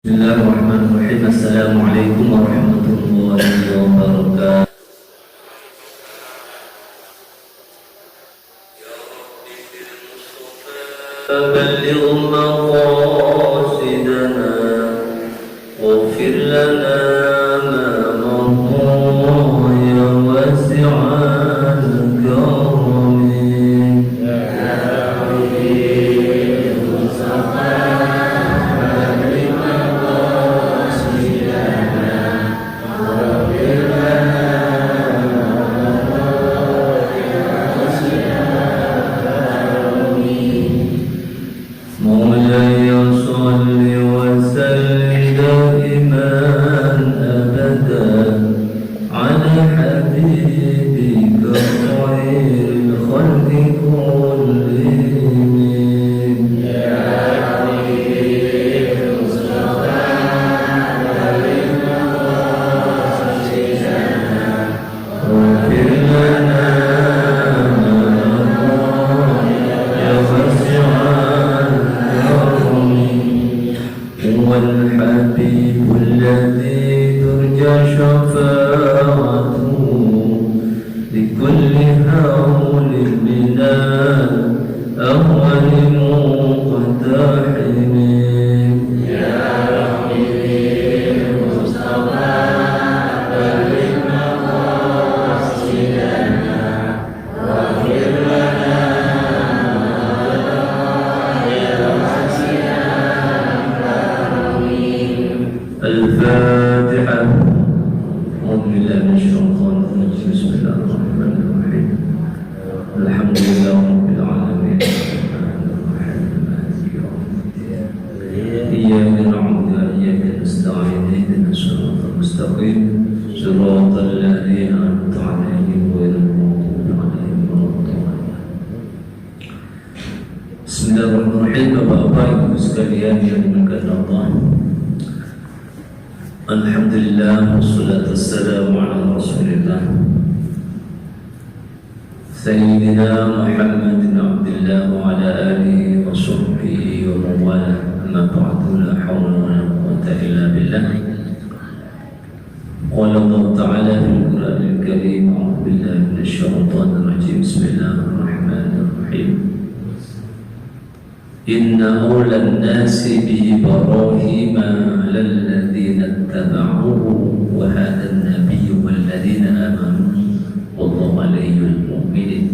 Bismillahirrahmanirrahim. Assalamualaikum warahmatullahi wabarakatuh. بلغ مقاصدنا واغفر لنا ما مضى يا واسع الكرم مولاي صل وسلم دائما أبدا على حبيبك خير الخلق كلهم يا حبيب المصطفى بلغ مقاصدنا واغفر لنا يا واسع هو الحبيب الذي ترجى شفاعته لكل هول من أول مقتحم يا حبيب المصطفى بلغ مقاصدنا واغفر لنا الفاتحة. أعوذ بالله من الشيطان الرجيم. بسم الله الرحمن الرحيم. الحمد لله رب العالمين الرحمن الرحيم مالك يوم الدين إياك نعبد وإياك نستعين اهدنا الصراط المستقيم صراط الذين أنعمت عليهم غير المغضوب عليهم ولا الضالين. Bismillahirrahmanirrahim. Bapak-bapak, Ibu sekalian yang dimuliakan Allah, alhamdulillah wassalatu wassalamu ala rasulillah Sayyidina Muhammad bin Abdullah wa ala alihi wa sahbihi wa mawala, amma ba'du, la hawla wa la quwwata illa billah. Qala Allah ta'ala fil Qur'anil Karim, a'udzu billahi minasy syaithanir rajim. Bismillahirrahmanirrahim. Inna awlan nasi bi Ibrahim lalladzina ittaba'uhu wa hadha an-nabiyyu walladzina amanu wallahu waliyyul mu'minin.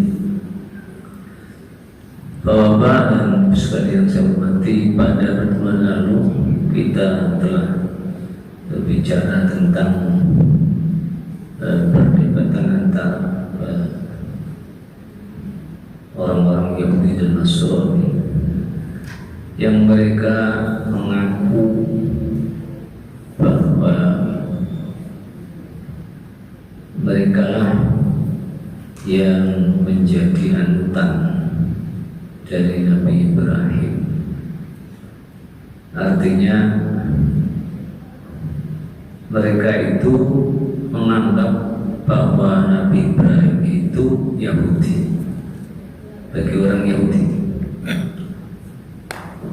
Bapak dan sekalian saya hormati, pada pertemuan lalu kita telah berbicara tentang perdebatan antara orang-orang Yahudi dan Nasrani yang mereka mengaku bahwa mereka lah yang menjadi anutan dari Nabi Ibrahim. Artinya mereka itu menganggap bahwa Nabi Ibrahim itu Yahudi bagi orang Yahudi.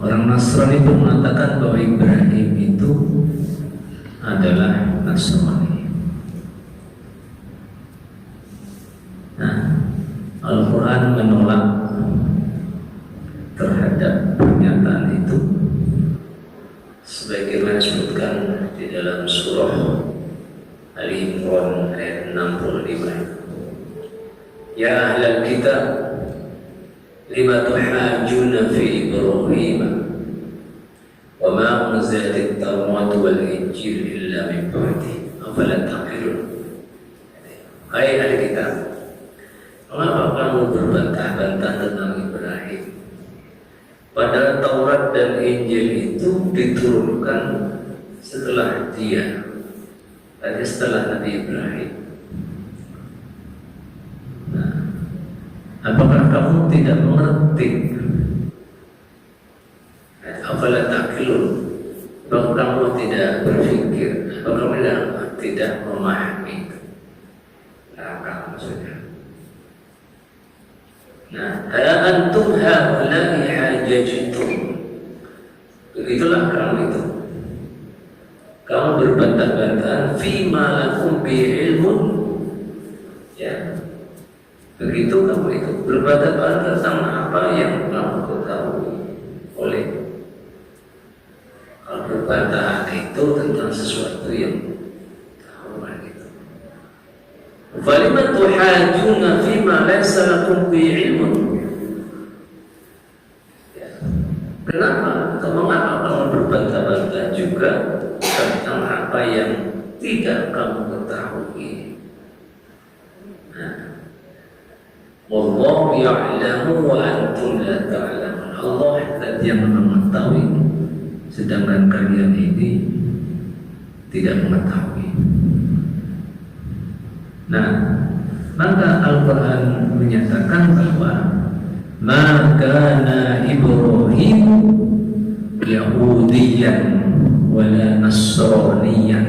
Orang Nasrani itu mengatakan bahwa Ibrahim itu adalah Nasrani. Nah, Al-Quran menolak terhadap pernyataan itu, sebagaimana disebutkan di dalam surah Ali Imran ayat 65. Ya ahlal kitab, lima tuhajjuna fi Ibrahim wa ma unzilat at-Taurat wal Injil illa min ba'di afala taqilun. Hai ahli kitab, mengapa kamu berbantah-bantah tentang Ibrahim, padahal Taurat dan Injil itu diturunkan setelah dia, tadi setelah Nabi Ibrahim. Apakah kamu tidak mengerti? Afala taqilun? Apakah kamu tidak berpikir? Apakah kamu tidak memahami? Akal maksudnya. Nah, antum haula'i hajajtum. Begitulah kamu itu. kamu berbantah-bantahan fima lakum bi ilmun, ya, begitu kamu itu berbantah-bantahan tentang apa yang kamu ketahui. Oleh kalau berbantah itu tentang sesuatu yang tahu gitu. Falima tuhajuna fima laysa lakum bi ilmun. Kenapa? Mengapa kamu berbantah-bantah juga tentang apa yang tidak kamu ketahui? Nah, wallahu ya'lamu wa antum la ta'lamun. Allah yang mengetahui, sedangkan kalian ini tidak mengetahui. Nah, maka Al-Quran menyatakan bahwa ma kana Ibrahim Yahudiyan wala Nasraniyan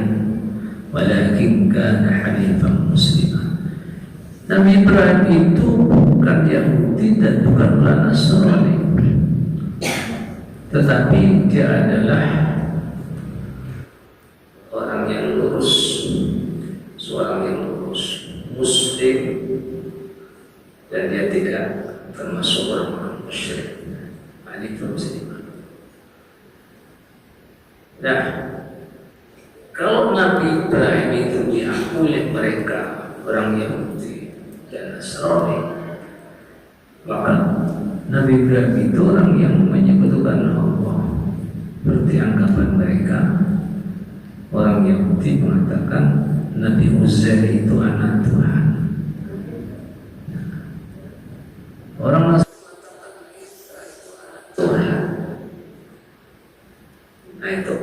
walakin kana hanifan musliman. Nabi Ibrahim itu bukan Yahudi dan bukanlah Nasrani, tetapi dia adalah orang yang lurus, seorang yang lurus, Muslim, dan dia tidak termasuk orang musyrik. Hanifan musliman. Nah, kalau Nabi Ibrahim itu diakui oleh mereka orang Yahudi dan Nasrani, maka Nabi Ibrahim itu orang yang menyekutukan Allah. Berarti anggapan mereka orang Yahudi mengatakan Nabi Uzair itu anak Tuhan. Orang Nasrani Tuhan. Nah itu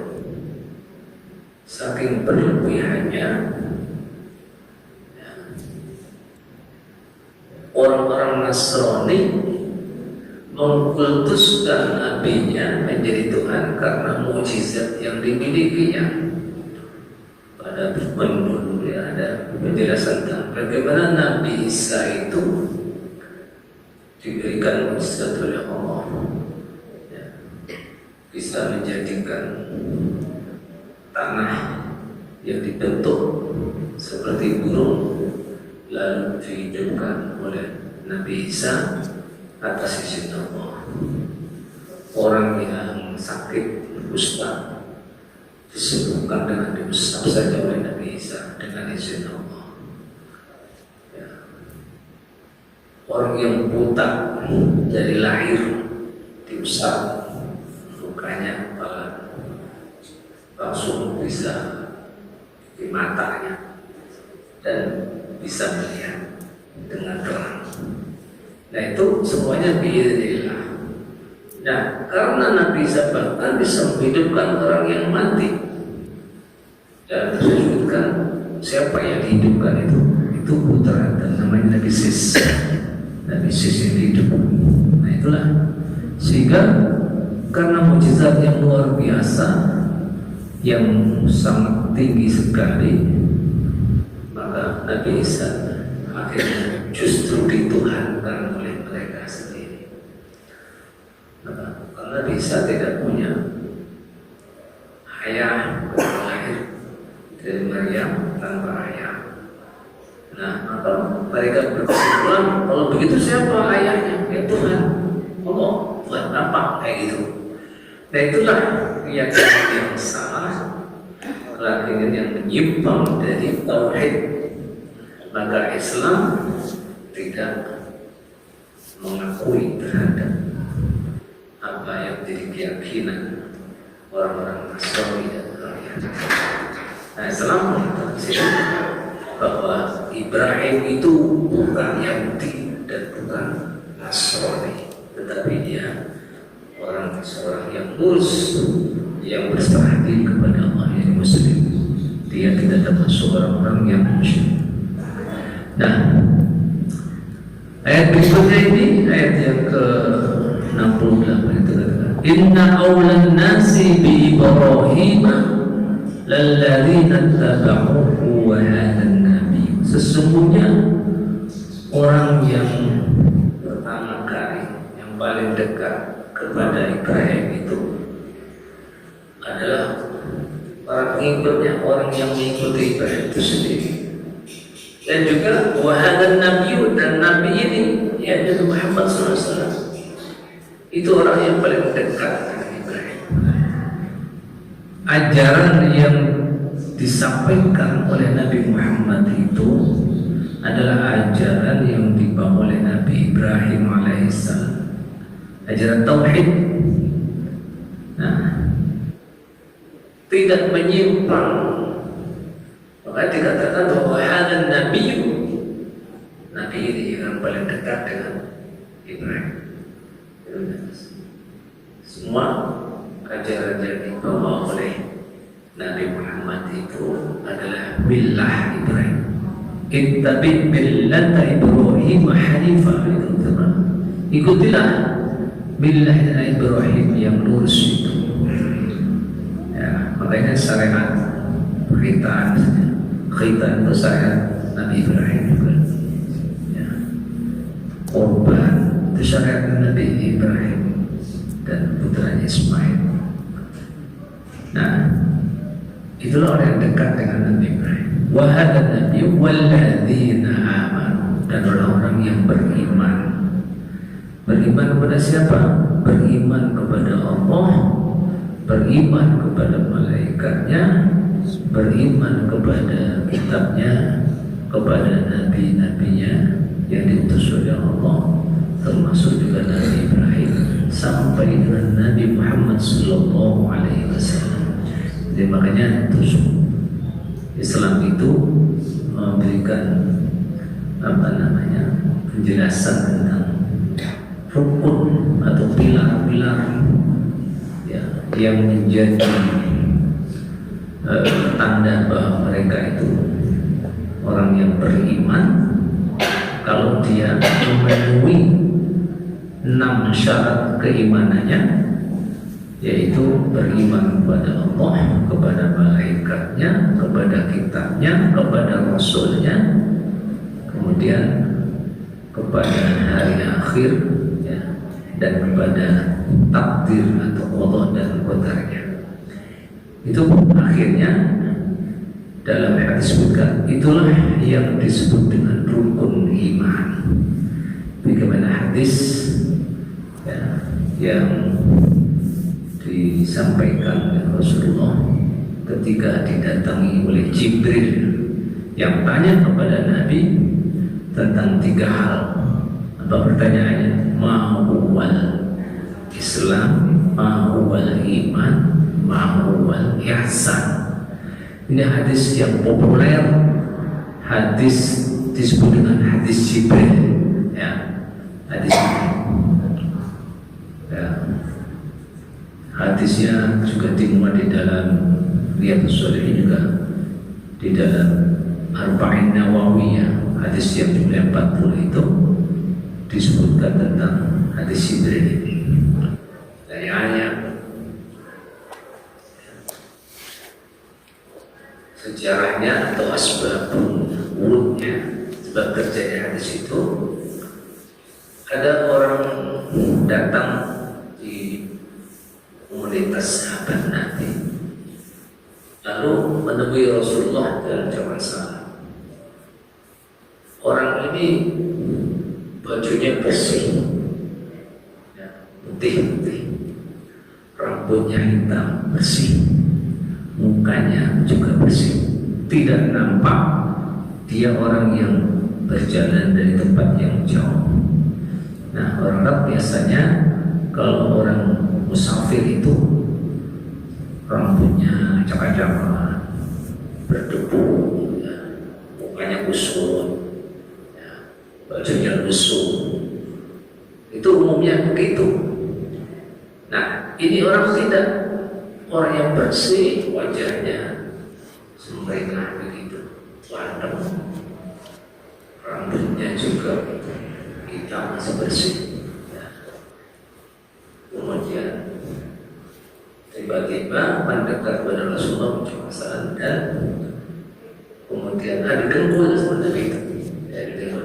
saking berlebihannya orang-orang Nasrani mengkultuskan nabinya menjadi Tuhan karena mukjizat yang dimilikinya. Pada dulu ya ada penjelasan tentang bagaimana Nabi Isa itu diberikan mukjizat oleh Allah, ya, bisa menjadikan tanah yang dibentuk seperti burung lalu dihidupkan oleh Nabi Isa atas izin Allah. Orang yang sakit kusta disembuhkan dengan diusap saja oleh Nabi Isa dengan izin Allah. Ya. Orang yang buta dari lahir diusap lukanya, langsung bisa di matanya dan bisa melihat dengan terang. Nah itu semuanya biiznillah. Nah karena Nabi Isa bahkan bisa menghidupkan orang yang mati, dan disebutkan siapa yang dihidupkan itu putra dan namanya Nabi Sis. Nabi Sis yang hidup. Nah itulah sehingga karena mukjizat yang luar biasa yang sangat tinggi sekali, maka Nabi Isa akhirnya justru dituhankan oleh mereka sendiri. Karena Nabi Isa tidak punya ayah, lahir dari Maryam tanpa ayah. Nah, maka mereka berkesimpulan kalau begitu siapa ayahnya? Ya Tuhan, Allah, Tuhan apa? Kayak gitu. Nah itulah keyakinan yang salah, keyakinan yang menyimpang dari tauhid. Maka Islam tidak mengakui terhadap apa yang jadi keyakinan orang-orang Nasrani dan orang Yahudi. Nah Islam mengatakan bahwa Ibrahim itu bukan Yahudi dan bukan Nasrani, tetapi dia seorang yang lurus, yang berserah diri kepada Allah, yang Muslim. Dia tidak termasuk orang-orang yang musyrik. Nah, ayat berikutnya ini ayat yang ke-68 itu katakan, Inna awlan nasi bi Ibrahim lalladzina tabauhu wa hadan nabi. Sesungguhnya orang yang pertama kali, yang paling dekat kepada Ibrahim itu adalah para pengikutnya, orang yang mengikuti Ibrahim itu sendiri. Dan juga wahadan Nabi, dan Nabi ini ya Nabi Muhammad SAW itu orang yang paling dekat dengan Ibrahim. Ajaran yang disampaikan oleh Nabi Muhammad itu adalah ajaran yang dibawa oleh Nabi Ibrahim alaihissalam, ajaran tauhid. Nah, tidak menyimpang. Maka dikatakan bahwa hadan Nabi ini yang paling dekat dengan Ibrahim. Semua ajaran yang dibawa oleh Nabi Muhammad itu adalah billah Ibrahim. Ittabi millata Ibrahim hanifah. Ikutilah billah Ibrahim yang lurus itu. Ya, makanya syariat khitan itu syariat Nabi Ibrahim juga. Ya. Korban itu syariat Nabi Ibrahim dan putranya Ismail. Nah, itulah orang yang dekat dengan Nabi Ibrahim. Wa hadan Nabi walladzina amanu, dan orang-orang yang beriman. Beriman kepada siapa? Beriman kepada Allah, beriman kepada malaikatnya, beriman kepada kitabnya, kepada nabi-nabinya yang diutus oleh Allah, termasuk juga Nabi Ibrahim sampai dengan Nabi Muhammad sallallahu alaihi wasallam. Jadi makanya itu Islam itu memberikan penjelasan tentang rukun atau pilar-pilar ya, yang menjadi tanda bahwa mereka itu orang yang beriman kalau dia memenuhi 6 syarat keimanannya, yaitu beriman kepada Allah, kepada malaikatnya, kepada kitabnya, kepada rasulnya, kemudian kepada hari akhir ya, dan kepada takdir atau Allah dan qadarnya. Itu akhirnya dalam hadis disebutkan itulah yang disebut dengan rukun iman. Bagaimana hadis ya, yang disampaikan oleh Rasulullah ketika didatangi oleh Jibril yang tanya kepada Nabi tentang 3 hal. Apa pertanyaannya? Ma'huwal Islam, ma'huwal iman, ma'huwal ihsan. Ini hadis yang populer, hadis disebut dengan hadis Jibril ya, hadis ini ya. Hadisnya juga dimuat di dalam Riyadhus Shalihin, juga di dalam Arba'in Nawawiyah, hadis yang jumlah 40 itu disebutkan tentang hadis Jibril ini. Dari ayat sejarahnya atau asbabun wurudnya, sebab terjadi hadis itu, ada orang datang di komunitas sahabat Nabi lalu menemui Rasulullah dalam zaman salam. Orang ini bajunya bersih ya, putih-putih, rambutnya hitam bersih, mukanya juga bersih, tidak nampak dia orang yang berjalan dari tempat yang jauh. Nah, orang Arab biasanya kalau orang musafir itu rambutnya acak-acakan, berdebu, ya, mukanya kusut, ya, bajunya lusuh. Itu umumnya begitu. Nah, ini orang tidak, orang yang bersih, wajahnya sumringah begitu, padam, rambutnya juga hitam masih bersih. Kemudian tiba-tiba mendekat kepada Rasulullah SAW dan kemudian ada dengkul sebenarnya itu.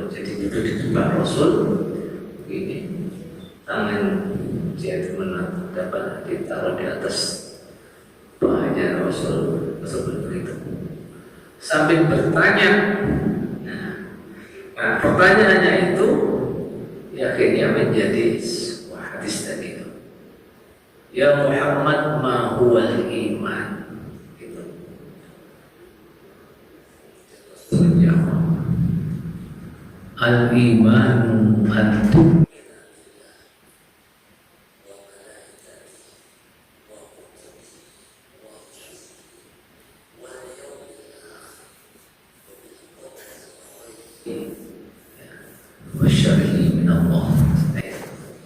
Jadi duduk di depan Rasul, ini tangan dia dapat ditaruh di atas pahanya Rasul seperti itu. Sambil bertanya, nah pertanyaannya itu akhirnya menjadi sebuah hadis tadi itu. Ya Muhammad, ma huwal iman? Gitu. Menjawab, al-imanu antum wasyarihi minallah.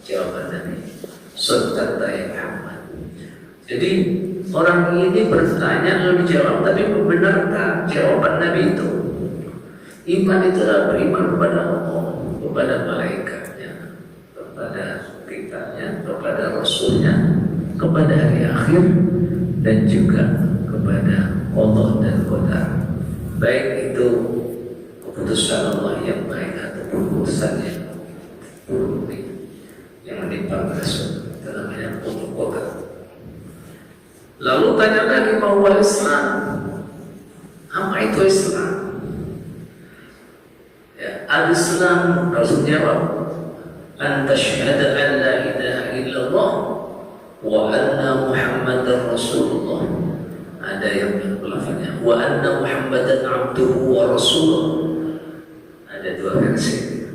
Jawaban Nabi Saudara ya Muhammad. Jadi orang ini bertanya lalu dijawab, tapi benarkah jawaban Nabi itu? Iman itu adalah beriman kepada Allah, kepada malaikatnya, kepada kitabnya, kepada rasulnya, kepada hari akhir, dan juga kepada Allah dan qadar. Baik itu keputusan Allah yang baik atau keputusan yang buruk yang menimpa Rasul, itu namanya qadar. Lalu tanya lagi, mau Islam? Apa itu Islam? Ya, al-Islam, Rasul jawab, an tashhada an la ilaha illallah wa anna Muhammadar Rasulullah. Ada yang berlafaznya wa anna Muhammadan abduhu wa rasuluh. Ada dua versi.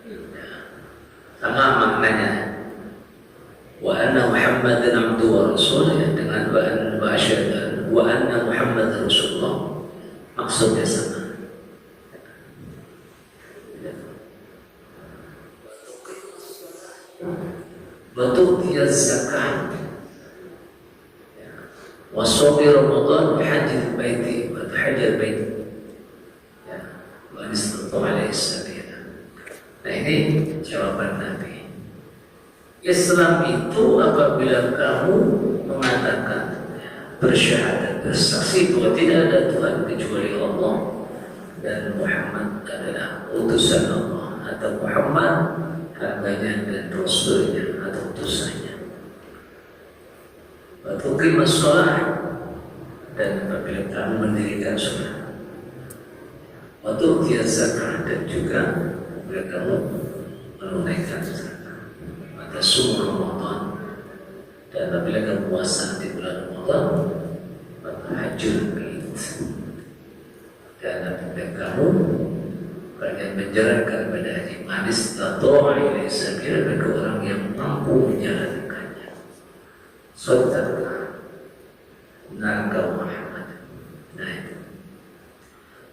Ya, sama maknanya. Wa anna Muhammadan abduhu wa rasuluh, ya, dengan wa asyhadu wa anna Muhammadan Rasulullah, maksudnya sama. Betul dia zakat, wasomi Ramadan, haji baiti, haji baiti, wa nisbatu alaihi salam. Nah ini jawaban Nabi. Islam itu apabila kamu mengatakan, bersyahadat, bersaksi bahwa tidak ada Tuhan kecuali Allah dan Muhammad adalah utusan Allah, atau Muhammad hambanya dan rasulnya atau utusannya. Wa tuqimus shalah, dan apabila kamu mendirikan salat. Wa tu'tiyaz zakah, dan juga apabila kamu menunaikan zakat. Maka sum Ramadan, dan apabila kamu puasa di bulan Ramadan, maka hajjul bait. Dan apabila kamu kalian menjalankan kepada haji manis atau ilai sabila, bagi orang yang mampu menjalankannya. Saudara, benarkah Muhammad? Nah itu.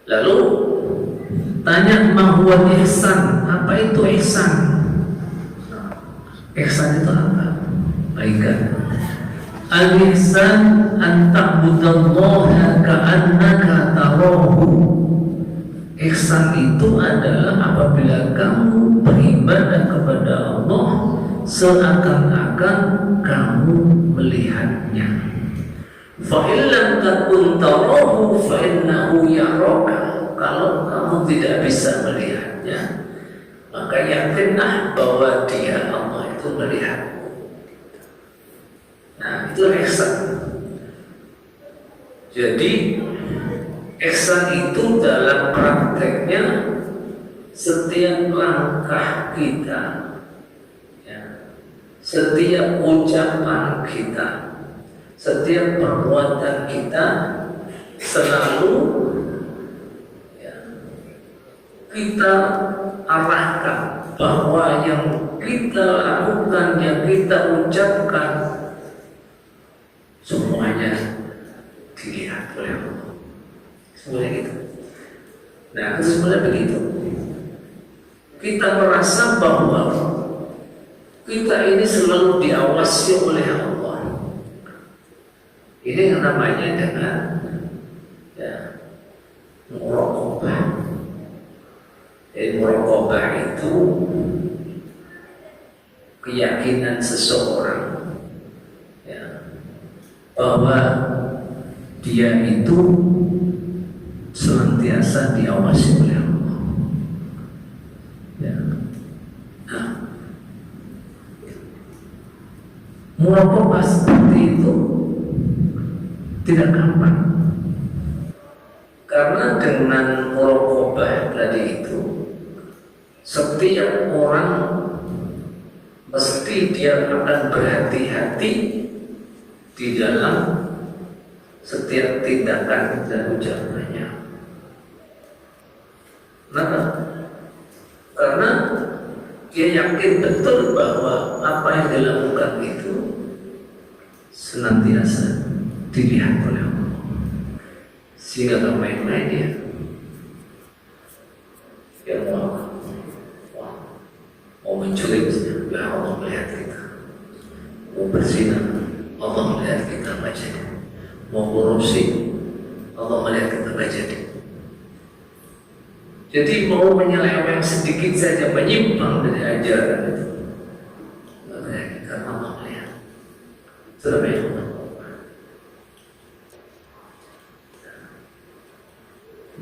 Lalu tanya mahwa ihsan, apa itu ihsan? Ihsan itu apa? Baikkan. Al-ihsan an ta'budallaha ka'annaka tarahu. Ihsan itu adalah apabila kamu beribadah kepada Allah seakan-akan kamu melihatnya. Fa illam takun tarahu fa innahu yaraka. Kalau kamu tidak bisa melihatnya, maka yakinlah bahwa Dia, Allah itu melihatmu. Nah, itu ihsan. Jadi ihsan itu dalam prakteknya setiap langkah kita, ya, setiap ucapan kita, setiap perbuatan kita selalu, ya, kita arahkan bahwa yang kita lakukan, yang kita ucapkan, semuanya dilihat oleh Allah. Semuanya gitu. Nah, sebenarnya begitu. Kita merasa bahwa kita ini selalu diawasi oleh Allah. Ini yang namanya dengan, ya, muraqabah. Muraqabah itu keyakinan seseorang, ya, bahwa dia itu senantiasa diawasi oleh Allah. Ya. Nah, muraqabah seperti itu tidak gampang. Karena dengan muraqabah tadi itu, setiap orang mesti dia akan berhati-hati di dalam setiap tindakan dan ucapannya. Kenapa? Karena dia yakin betul bahwa apa yang dilakukan itu senantiasa dilihat oleh Allah, sehingga tak main-main dia. Ya Allah, mau mencuri, ya Allah melihat kita. Mau berzina, Allah melihat kita baca. Mau korupsi, Allah melihat kita baca. Jadi mau menyeleweng sedikit saja, menyimpang dari ajaran itu, karena Allah melihat. Sudah baik.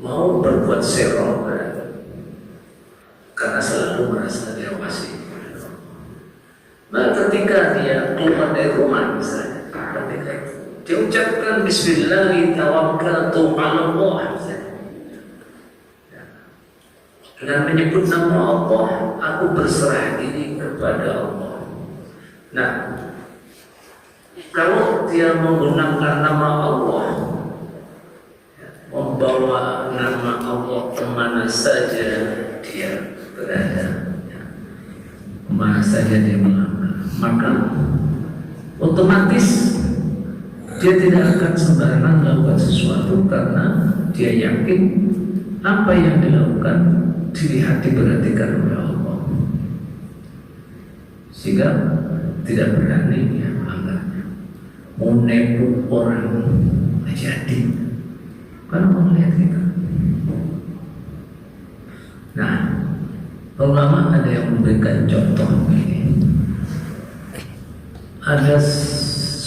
Mau berbuat serong karena selalu merasa diawasi. Nah, ketika dia keluar dari rumah misalnya, ketika itu dia ucapkan Bismillah tawakkaltu 'ala Allah misalnya. Dengan menyebut nama Allah, aku berserah diri kepada Allah. Nah, kalau dia menggunakan nama Allah, membawa nama Allah kemana saja dia berada, kemana saja dia melangkah, maka otomatis dia tidak akan sembarangan melakukan sesuatu, karena dia yakin apa yang dilakukan dilihat, diperhatikan oleh Allah, sehingga tidak berani ya melanggarnya. Mau nepu orang jadi, karena mau melihat kita. Nah, ulama ada yang memberikan contoh ini. Ada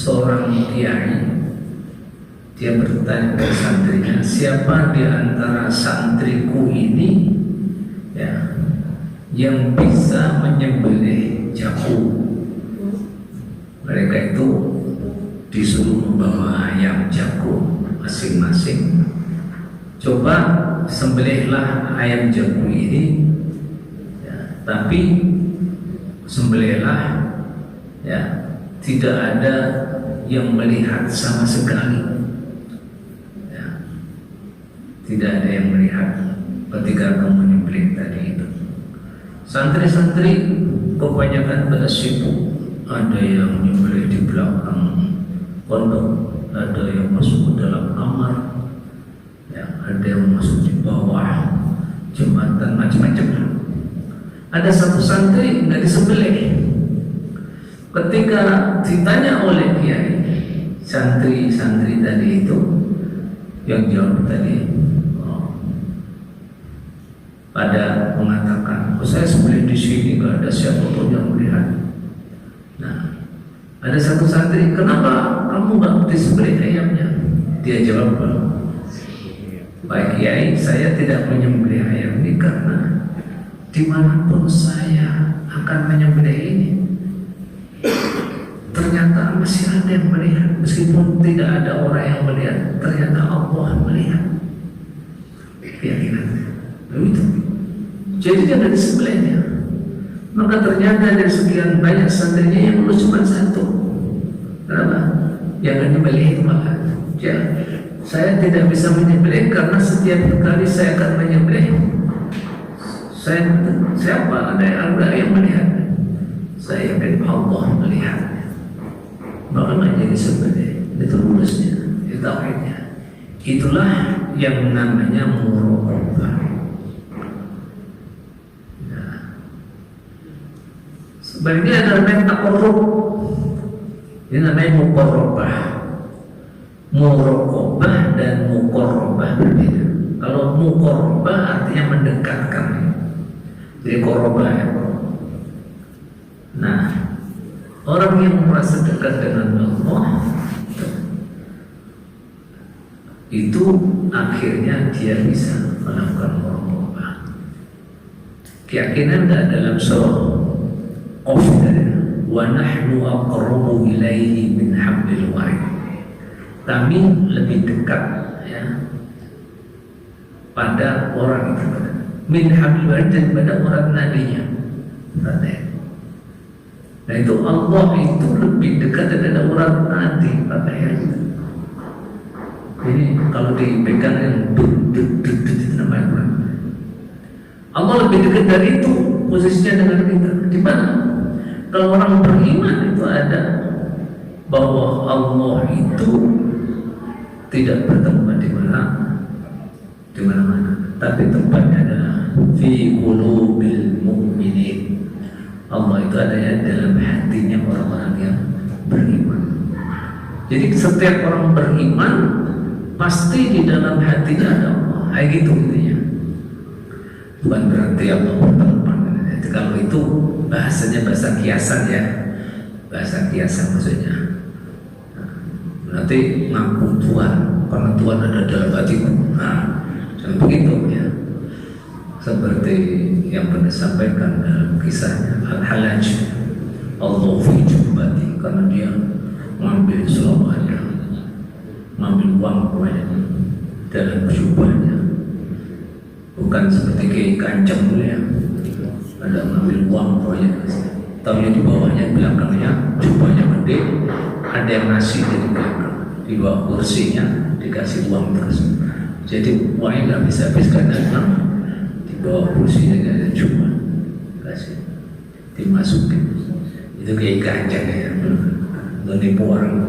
seorang kiai, dia bertanya ke santrinya, siapa di antara santriku ini ya yang bisa menyembelih jago? Mereka itu disuruh membawa ayam jago masing-masing. Coba sembelihlah ayam jago ini ya, tapi sembelihlah ya, tidak ada yang melihat sama sekali ya, tidak ada yang melihat ketika kamu menyembelih tadi itu. Santri-santri kebanyakan pada sibuk, ada yang menyembelih di belakang pondok, ada yang masuk ke dalam kamar ya, ada yang masuk di bawah jembatan, macam-macam. Ada satu santri nggak disembelih. Ketika ditanya oleh kiai, santri-santri tadi itu yang jawab tadi, pada mengatakan, saya sembelih di sini, nggak ada siapapun yang melihat. Nah, ada satu santri, kenapa kamu nggak disembelih ayamnya? Dia jawab, Pak Kiai, saya tidak menyembelih ayam ini karena dimanapun saya akan menyembelih ini, ternyata masih ada yang melihat. Meskipun tidak ada orang yang melihat, ternyata Allah melihat. Keyakinan begitu. Jadi jangan disembelihnya. Maka ternyata dari sekian banyak santrinya yang lulus cuma satu. Kenapa? Yang menyembelih itu maka ya, saya tidak bisa menyembelih karena setiap kali saya akan menyembelih, siapa ada yang melihat? Saya yakin Allah melihat. Maka nggak jadi sembelih. Itu lulusnya, itu tauhidnya. Itulah yang namanya muraqabah. Nah, sebenarnya ada namanya taqarrub. Ini namanya muqarrabah. Muraqabah dan muqarrabah berbeda. Kalau muqarrabah artinya mendekatkan. Jadi qarrabah ya. Nah, orang yang merasa dekat dengan Allah itu akhirnya dia bisa melakukan muraqabah. Keyakinan dalam surah Qaf, wa nahnu aqrabu ilaihi min hablil warid. Kami lebih dekat ya pada orang itu, min hablil warid, daripada urat nadinya. Nah itu Allah itu lebih dekat daripada urat nadi pada itu. Ini kalau dipegang yang itu namanya urat. Allah lebih dekat dari itu posisinya dengan kita. Di mana? Kalau orang beriman itu ada bahwa Allah itu tidak bertemu di mana-mana, tapi tempatnya adalah fi qulubil mu'minin. Allah itu adanya dalam hatinya orang-orang yang beriman. Jadi setiap orang beriman pasti di dalam hatinya ada Allah. Kayak gitu intinya. Bukan berarti Allah bertempat. Kalau itu bahasanya bahasa kiasan ya, bahasa kiasan maksudnya. Nanti ngaku Tuhan, karena Tuhan ada dalam hatiku. Nah, jangan begitu ya. Seperti yang pernah disampaikan dalam kisahnya Al-Halaj, Allah fi jubbati, karena dia mengambil selamanya, mengambil uang banyak dalam jubahnya. Bukan seperti kayak kancing ya, ada mengambil uang banyak. Tapi di bawahnya, belakangnya jubahnya gede, ada yang ngasih dari belakang. Di bawah kursinya dikasih uang terus. Jadi uangnya nggak bisa habis karena di bawah kursinya nggak ada jubah, kasih dimasukin. Itu kayak kancing ya, menipu orang.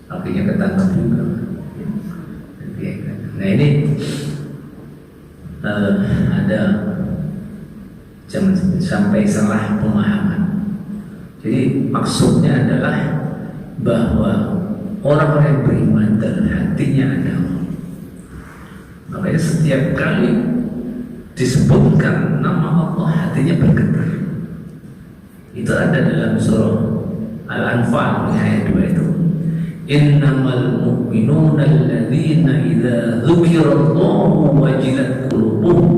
Akhirnya ketangkap juga. Nah ini ada jangan sampai salah pemahaman. Jadi maksudnya adalah bahwa orang-orang yang beriman dalam hatinya ada Allah. Makanya setiap kali disebutkan nama Allah, hatinya bergetar. Itu ada dalam surah Al-Anfal ayat 2 itu. Innamal mu'minuna alladzina idza dzukirallahu wajilat qulubuhum.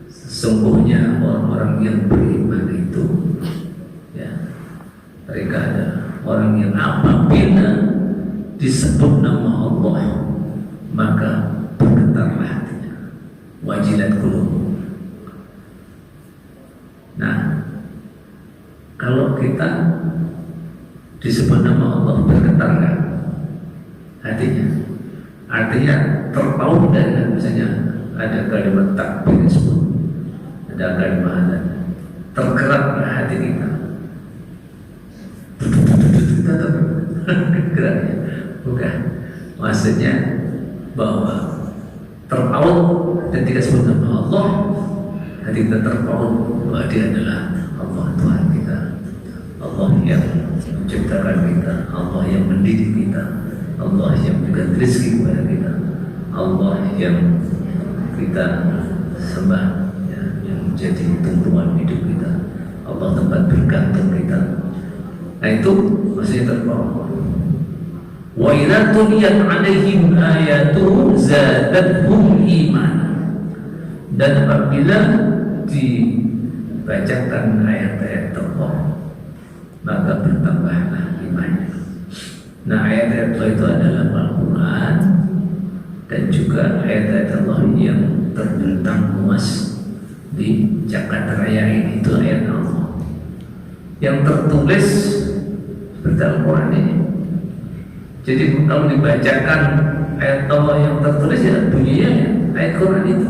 Sesungguhnya orang-orang yang beriman itu ya, mereka ada orang yang apabila disebut nama Allah maka bergetarlah hatinya, wajilat qulubuhum. Nah, kalau kita disebut nama Allah bergetar nggak hatinya? Artinya terpaut dan misalnya ada kalimat takbir disebut, ada kalimat tergerak hati kita. Kita tergeraknya, bukan? Maksudnya bahwa terpaut ketika sebut nama Allah, hati kita terpaut bahwa Dia adalah Allah Tuhan kita, Allah yang menciptakan kita, Allah yang mendidik kita, Allah yang memberikan rezeki kepada kita, Allah yang kita sembah ya, yang menjadi tumpuan hidup kita, Allah tempat bergantung kita. Nah itu maksudnya terbawa. Wa idza tuliyat 'alaihim ayatuhu zadatuhum imana. Dan apabila dibacakan ayat-ayat Allah maka bertambahlah imannya. Nah ayat-ayat Allah itu adalah Al-Quran dan juga ayat-ayat Allah yang terbentang luas di Jakarta Raya ini, itu ayat Allah yang tertulis seperti Al-Quran ini. Jadi kalau dibacakan ayat Allah yang tertulis ya bunyinya ya, ayat Quran itu.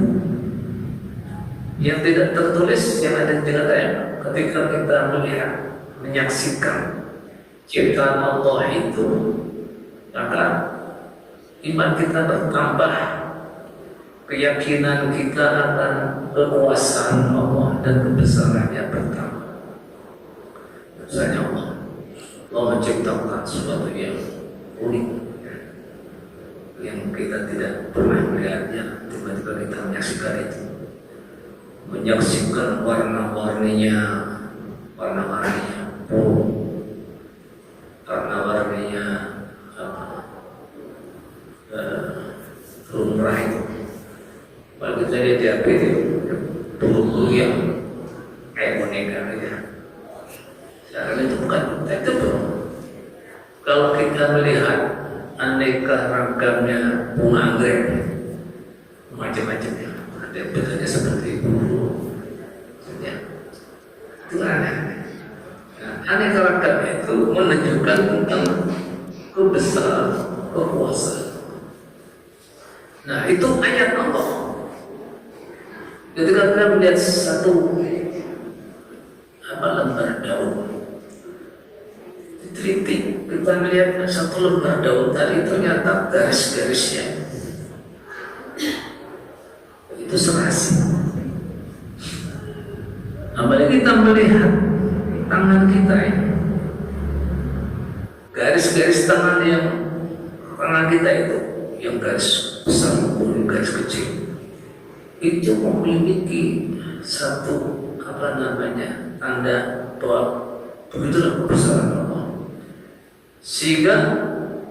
Yang tidak tertulis yang ada dengan ayat, ketika kita melihat, menyaksikan ciptaan Allah itu, maka iman kita bertambah, keyakinan kita akan kekuasaan Allah dan kebesarannya bertambah. Misalnya Allah menciptakan sesuatu yang unik, yang kita tidak pernah melihatnya, tiba-tiba kita menyaksikan itu, menyaksikan warna-warninya warna-warninya lumrah itu. Kalau kita lihat di HP itu bulu yang kayak boneka aja. Sekarang itu bukan itu bro. Kalau kita melihat aneka ragamnya bunga anggrek, macam-macam ya. Ada yang bentuknya seperti burung. Ya. Itu aneh. Nah, aneka ragam itu menunjukkan tentang kebesaran kekuasaan. Nah, itu ayat Allah. Ketika kita melihat satu lembar daun, diteliti, kita melihat satu lembar daun tadi ternyata garis-garisnya itu serasi. Apalagi kita melihat tangan kita ini, garis-garis tangan kita itu, yang garis besar maupun garis kecil, itu memiliki satu tanda bahwa begitulah kebesaran Allah. Sehingga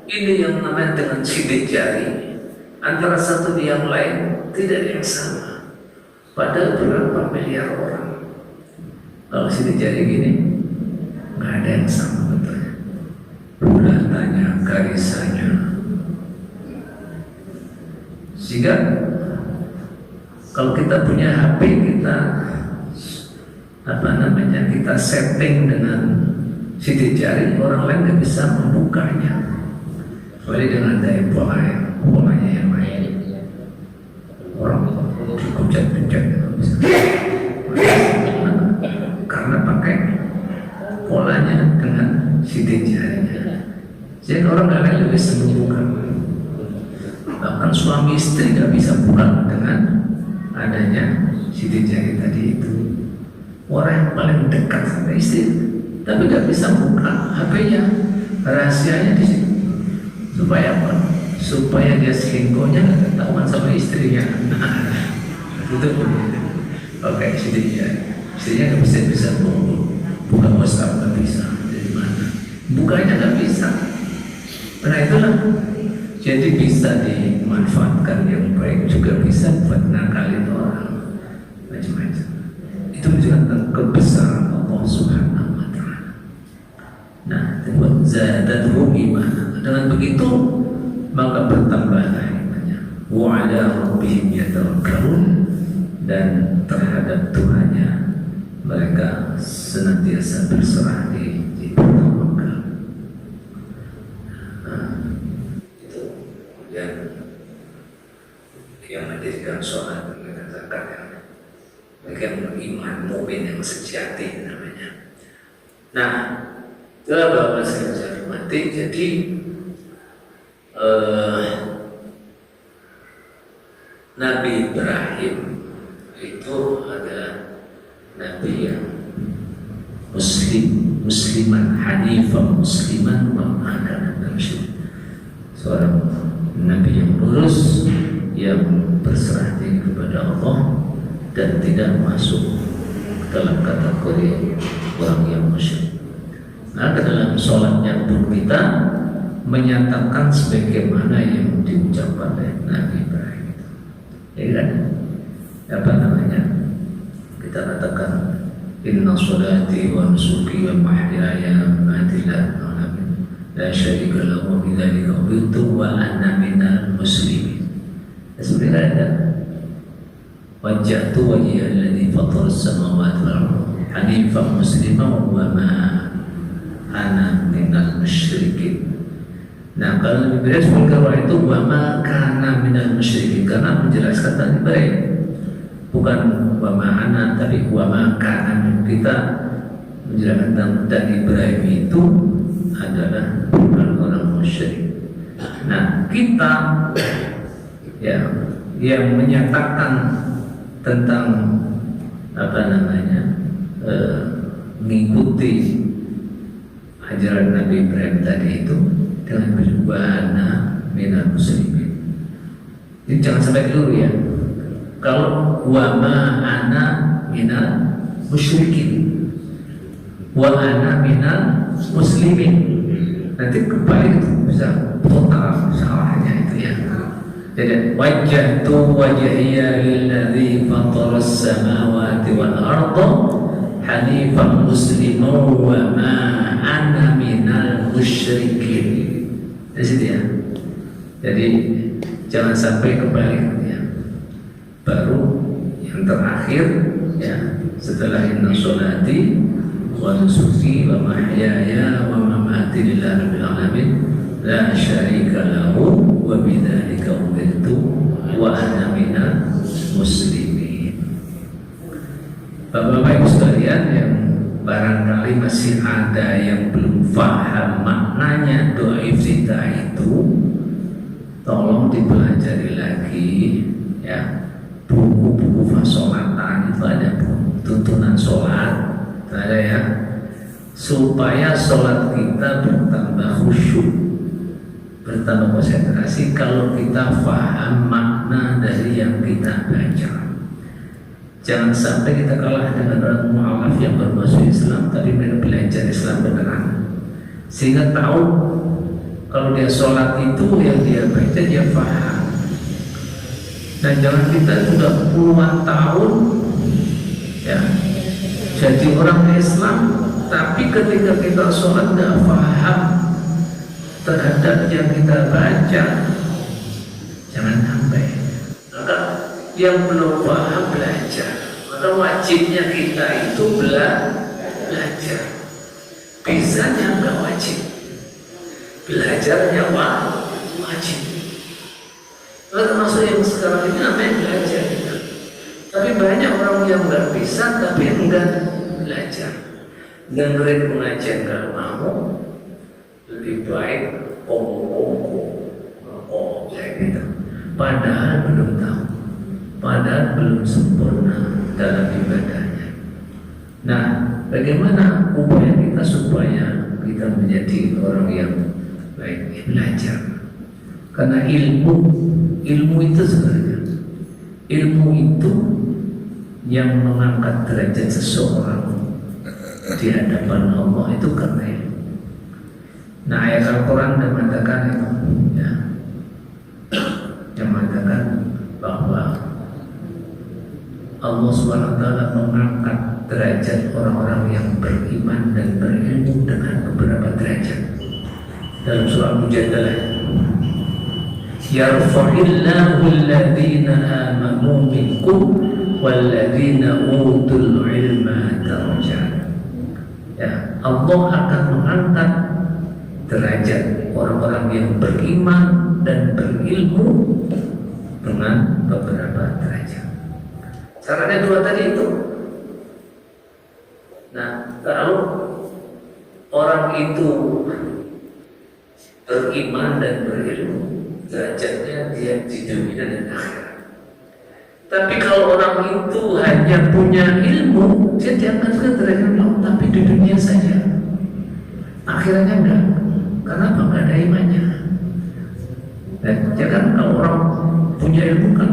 ini yang namanya dengan sidik jari antara satu yang lain tidak yang sama. Padahal berapa miliar orang, kalau sidik jari gini nggak ada yang sama betulnya, bulatannya, garisannya. Sehingga kalau kita punya HP, kita kita setting dengan sidik jari, orang lain nggak bisa membukanya. Kecuali dengan daya polanya yang lain. Orang dikucak-kucak nggak bisa. Karena pakai polanya dengan sidik jarinya. Jadi orang lain lebih bisa membuka. Bahkan suami istri nggak bisa buka dengan adanya sidik jari tadi itu. Orang yang paling dekat sama istri, tapi nggak bisa buka HP-nya, rahasianya di situ. Supaya apa? Supaya dia selingkuhnya nggak ketahuan sama istrinya. Itu oke, sidik jari. Istrinya nggak bisa buka WhatsApp, nggak bisa. Dari mana? Bukanya nggak bisa. Nah itulah. Jadi bisa dimanfaatkan yang baik, juga bisa buat nakalin orang, macam-macam. Itu menunjukkan kebesaran Allah Subhanahu wa Ta'ala. Nah, zadatuhu imanan. Dengan begitu maka bertambahlah imannya. Wa 'ala rabbihim yatawakkalun, dan terhadap Tuhannya mereka senantiasa berserah diri, bertawakal. Yang mendirikan sholat mengatakan mereka beriman, mukmin yang sejati namanya. Nah, itulah Bapak saya hormati. Jadi Nabi Ibrahim itu adalah Nabi yang musliman, hanifan musliman wa ma kana musyrik. Seorang Nabi yang lurus, yang berserah diri kepada Allah dan tidak masuk dalam kategori orang yang musyrik. Maka dalam sholatnya pun kita menyatakan sebagaimana yang diucapkan oleh Nabi Ibrahim itu. Ya kan? Kita katakan inna sholati wa nusuki wa mahyaya wa mamati la syarika lahu wa bidzalika umirtu wa ana minal muslimin. Sebenarnya ada wajjahtu wajhiya alladzi fatara as-samawati wal ardh hanifan musliman wa ma ana minal musyrikin. Nah, kalau Nabi Ibrahim sebutkan itu wa ma kana minal musyrikin, karena menjelaskan tadi baik, bukan wa ma ana tapi wa ma kana. Kita menjelaskan dan Ibrahim itu adalah bukan orang musyrik. Nah, kita yang menyatakan tentang mengikuti ajaran Nabi Ibrahim tadi itu dengan berjuana minal muslimin. Ini jangan sampai keliru ya. Kalau wa ma ana minal musyrikin, wa ana minal muslimin, nanti kembali itu bisa total salahnya itu ya. Jadi wajjahtu wajhiya lilladzi fatara as-samawati wal arda hanifan musliman wa ma ana minal musyrikin. Di situ ya. Jadi jangan sampai kembali ya. baru yang terakhir ya setelah inna sholati wa nusuki wa mahyaya wa mamati lillahi rabbil alamin la syarika lahu wa bidzalika umirtu wa ana minal muslimin. Bapak-bapak Ibu sekalian yang barangkali masih ada yang belum paham maknanya doa iftitah itu, tolong dipelajari lagi ya. Buku-buku fasolatan itu ada tuntunan sholat, ada ya, supaya sholat kita bertambah khusyuk, bertambah konsentrasi kalau kita paham makna dari yang kita baca. Jangan sampai kita kalah dengan orang mu'alaf yang bermasuk Islam tapi mereka belajar Islam beneran, sehingga tahu kalau dia sholat itu yang dia baca dia paham. Dan jangan kita sudah puluhan tahun ya jadi orang Islam, tapi ketika kita sholat tidak paham terhadap yang kita baca, jangan sampai. Maka yang belum paham belajar, maka wajibnya kita itu belajar. Bisanya nggak wajib, belajarnya wajib. Termasuk yang sekarang ini namanya belajar gitu. Tapi banyak orang yang nggak bisa tapi enggak belajar, dengerin pengajian nggak mau, lebih baik kayak gitu. Padahal belum tahu, padahal belum sempurna dalam ibadahnya. Nah, bagaimana upaya kita supaya kita menjadi orang yang baik? Belajar. Karena ilmu itu sebenarnya, ilmu itu yang mengangkat derajat seseorang di hadapan Allah itu karena ilmu. Nah, ayat Al-Quran yang mengatakan itu ya, yang mengatakan bahwa Allah SWT mengangkat derajat orang-orang yang beriman dan berilmu dengan beberapa derajat. Dalam surah Mujadalah, yarfa'illahu alladhina amanu minkum walladhina utul ilma darajat. Ya, Allah akan mengangkat derajat orang-orang yang beriman dan berilmu dengan beberapa derajat. Caranya dua tadi itu. Nah, kalau orang itu beriman dan berilmu, derajatnya dia di dunia dan akhirat. Tapi kalau orang itu hanya punya ilmu, dia diangkat ke derajat Allah, tapi di dunia saja, akhiratnya enggak. Kenapa? Enggak ada imannya. Dan jangan kalau orang punya ilmu kan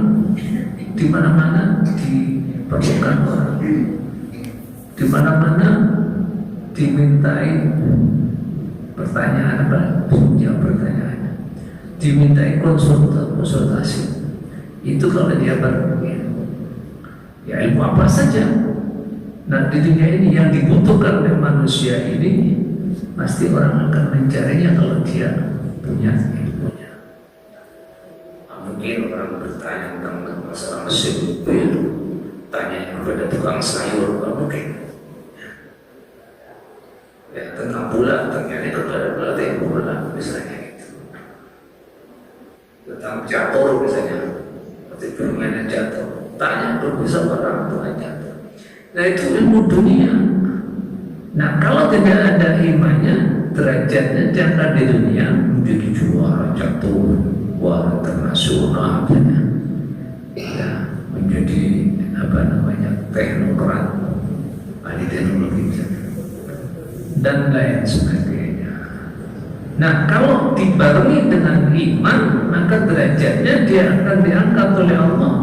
di mana-mana diperlukan orang, di mana-mana dimintai pertanyaan apa? Jawab pertanyaan, dimintai konsultasi. Itu kalau dia berilmu, ya ilmu apa saja. Nah, di dunia ini yang dibutuhkan oleh manusia ini pasti orang akan mencarinya kalau dia punya ilmunya. Mungkin orang bertanya tentang masalah mesin mobil, tanya kepada tukang sayur, mungkin. Ya, tentang bulan, tanya kepada pelatih bola, misalnya gitu. Tentang catur misalnya, seperti permainan jatuh, tanya berbisa orang tua jatuh. Nah, itu ilmu dunia. Nah, kalau tidak ada imannya, derajatnya jangan di dunia menjadi juara catur, juara internasional, ya, menjadi teknokrat, ahli teknologi dan lain sebagainya. Nah, kalau dibarengi dengan iman, maka derajatnya dia akan diangkat oleh Allah.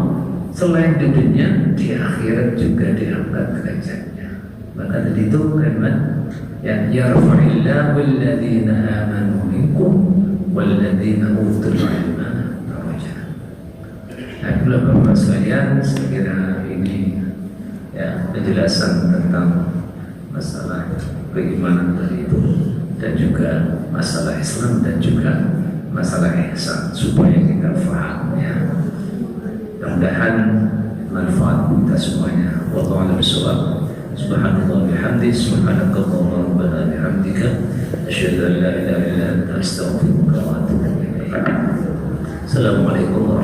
Selain di dunia, di akhirat juga diangkat derajatnya. Maka dari itu kalimat yang yarfa'illahu alladhina amanu minkum walladhina utul ilma darajat. Nah, Bapak sekalian, sekira ini ya penjelasan tentang masalah keimanan tadi itu, dan juga masalah Islam dan juga masalah ihsan, supaya kita paham ya. Mudah-mudahan manfaat kita semuanya. Wallahu a'lam bishawab. Subhanallah bihamdi, subhanakallahumma rabbana bihamdika, asyhadu an la ilaha illa anta, astaghfiruka wa atubu ilaik. Assalamualaikum warahmatullahi wabarakatuh.